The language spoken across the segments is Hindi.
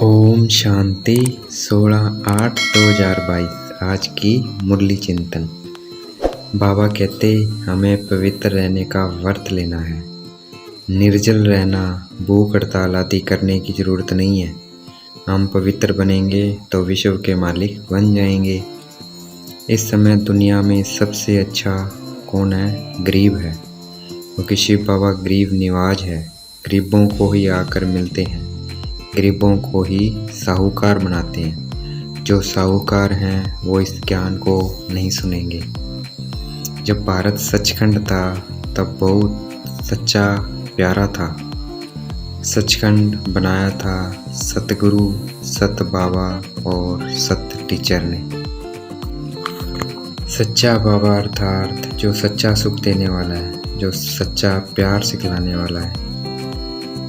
ओम शांति 16/8/2022। आज की मुरली चिंतन। बाबा कहते हमें पवित्र रहने का व्रत लेना है। निर्जल रहना, भूख हड़ताल आदि करने की ज़रूरत नहीं है। हम पवित्र बनेंगे तो विश्व के मालिक बन जाएंगे। इस समय दुनिया में सबसे अच्छा कौन है? गरीब है, क्योंकि शिव बाबा गरीब निवाज है। गरीबों को ही आकर मिलते हैं, गरीबों को ही साहूकार बनाते हैं। जो साहूकार हैं वो इस ज्ञान को नहीं सुनेंगे। जब भारत सचखंड था तब बहुत सच्चा प्यारा था। सचखंड बनाया था सतगुरु, सत बाबा और सत टीचर ने। सच्चा बाबा अर्थात जो सच्चा सुख देने वाला है, जो सच्चा प्यार सिखलाने वाला है,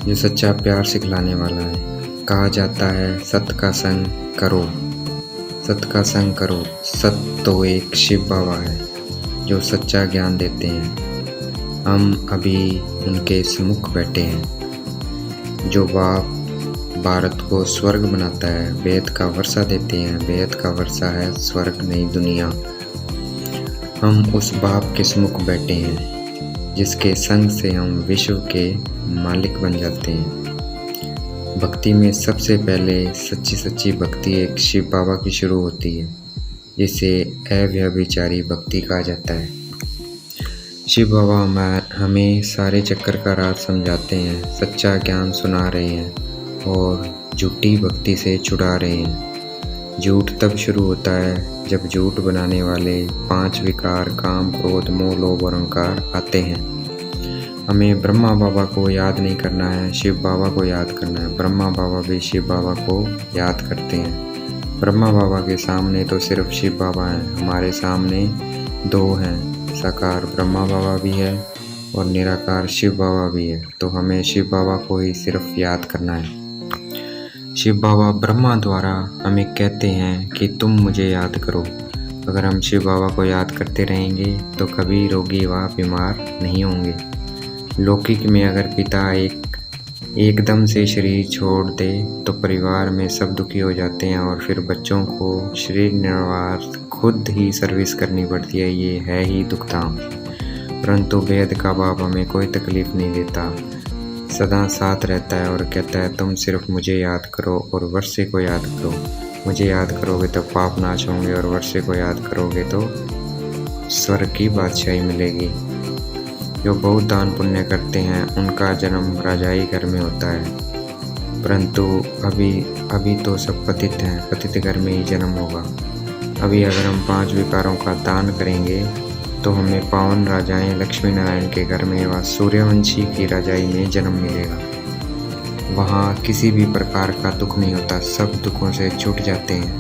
जो सच्चा प्यार सिखलाने वाला है। कहा जाता है सत का संग करो, सत का संग करो। सत तो एक शिव बाबा है जो सच्चा ज्ञान देते हैं। हम अभी उनके सम्मुख बैठे हैं। जो बाप भारत को स्वर्ग बनाता है, वेद का वर्षा देते हैं। वेद का वर्षा है स्वर्ग नहीं दुनिया। हम उस बाप के सम्मुख बैठे हैं जिसके संग से हम विश्व के मालिक बन जाते हैं। भक्ति में सबसे पहले सच्ची भक्ति एक शिव बाबा की शुरू होती है, जिसे अव्यभिचारी भक्ति कहा जाता है। शिव बाबा हमें सारे चक्कर का राज समझाते हैं, सच्चा ज्ञान सुना रहे हैं और झूठी भक्ति से छुड़ा रहे हैं। झूठ तब शुरू होता है जब झूठ बनाने वाले 5 विकार काम, क्रोध, मोह, लोभ और अहंकार आते हैं। हमें ब्रह्मा बाबा को याद नहीं करना है, शिव बाबा को याद करना है। ब्रह्मा बाबा भी शिव बाबा को याद करते हैं। ब्रह्मा बाबा के सामने तो सिर्फ शिव बाबा हैं, हमारे सामने 2 हैं। साकार ब्रह्मा बाबा भी है और निराकार शिव बाबा भी है। तो हमें शिव बाबा को ही सिर्फ याद करना है। शिव बाबा ब्रह्मा द्वारा हमें कहते हैं कि तुम मुझे याद करो। अगर हम शिव बाबा को याद करते रहेंगे तो कभी रोगी व बीमार नहीं होंगे। लौकिक में अगर पिता एकदम से शरीर छोड़ दे तो परिवार में सब दुखी हो जाते हैं और फिर बच्चों को शरीर निर्वाह खुद ही सर्विस करनी पड़ती है। ये है ही दुखधाम। परंतु वेद का बाप हमें कोई तकलीफ नहीं देता, सदा साथ रहता है और कहता है तुम सिर्फ मुझे याद करो और वर्षे को याद करो। मुझे याद करोगे तो पाप नाश होंगे और वर्षे को याद करोगे तो स्वर्ग की बादशाही मिलेगी। जो बहुत दान पुण्य करते हैं उनका जन्म राजाई घर में होता है, परंतु अभी तो सब पतित हैं, पतित घर में ही जन्म होगा। अभी अगर हम 5 विकारों का दान करेंगे तो हमें पावन राजाएं लक्ष्मी नारायण के घर में व सूर्यवंशी की राजाई में जन्म मिलेगा। वहाँ किसी भी प्रकार का दुख नहीं होता, सब दुखों से छूट जाते हैं।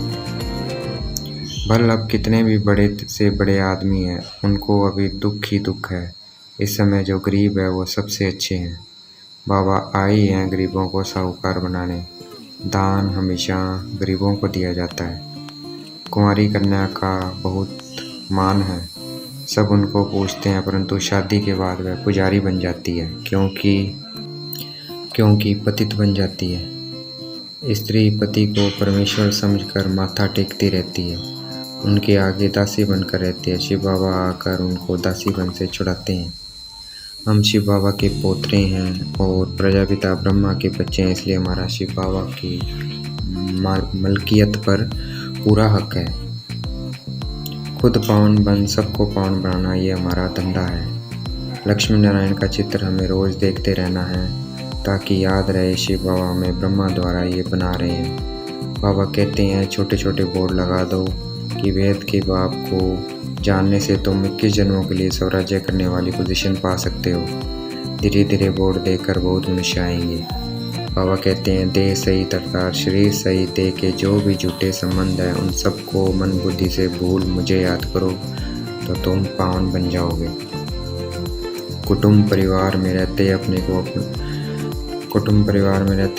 भले अब कितने भी बड़े से बड़े आदमी हैं, उनको अभी दुख ही दुख है। इस समय जो गरीब है वो सबसे अच्छे हैं। बाबा आए हैं गरीबों को साहूकार बनाने। दान हमेशा गरीबों को दिया जाता है। कुंवारी कन्या का बहुत मान है, सब उनको पूछते हैं, परंतु शादी के बाद वह पुजारी बन जाती है, क्योंकि पतित बन जाती है। स्त्री पति को परमेश्वर समझकर माथा टेकती रहती है, उनके आगे दासी बनकर रहती है। शिव बाबा आकर उनको दासी बन से छुड़ाते हैं। हम शिव बाबा के पोतरे हैं और प्रजापिता ब्रह्मा के बच्चे हैं, इसलिए हमारा शिव बाबा की मलकियत पर पूरा हक है। खुद पावन बन सबको पावन बनाना ये हमारा धंधा है। लक्ष्मी नारायण का चित्र हमें रोज़ देखते रहना है ताकि याद रहे शिव बाबा हमें ब्रह्मा द्वारा ये बना रहे हैं। बाबा कहते हैं छोटे छोटे बोर्ड लगा दो कि वेद के बाप को जानने से तुम 21 जन्मों के लिए स्वराज्य करने वाली पोजीशन पा सकते हो। धीरे धीरे बोर्ड देकर बहुत मनुष्य आएंगे। बाबा कहते हैं देह सहित अर्थात शरीर सहित देह के जो भी झूठे संबंध है उन सबको मन बुद्धि से भूल मुझे याद करो तो तुम पावन बन जाओगे। कुटुंब परिवार में रहते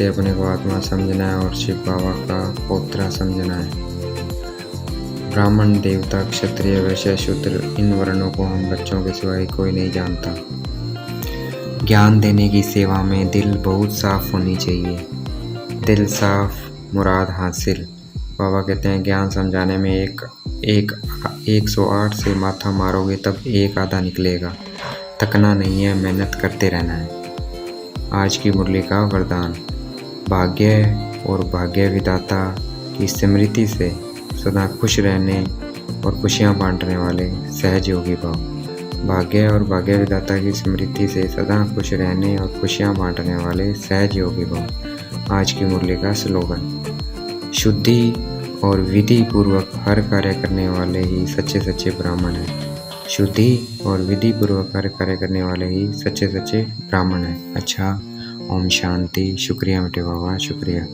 अपने को आत्मा समझना है और शिव बाबा का पोतरा समझना है। ब्राह्मण, देवता, क्षत्रिय, वैश्य, शूद्र, इन वर्णों को हम बच्चों के सिवाय कोई नहीं जानता। ज्ञान देने की सेवा में दिल बहुत साफ होनी चाहिए। दिल साफ मुराद हासिल। बाबा कहते हैं ज्ञान समझाने में एक 108 से माथा मारोगे तब एक आधा निकलेगा। थकना नहीं है, मेहनत करते रहना है। आज की मुरली का वरदान, भाग्य और भाग्य विधाता की स्मृति से सदा खुश रहने और खुशियाँ बांटने वाले सहज योगी भव। भाग्य और भाग्य विधाता की स्मृति से सदा खुश रहने और खुशियाँ बांटने वाले सहज योगी भव। आज की मुरली का स्लोगन, शुद्धि और विधि पूर्वक हर कार्य करने वाले ही सच्चे सच्चे ब्राह्मण हैं। शुद्धि और विधि पूर्वक हर कार्य करने वाले ही सच्चे सच्चे ब्राह्मण हैं। अच्छा, ओम शांति। शुक्रिया मेरे बाबा, शुक्रिया।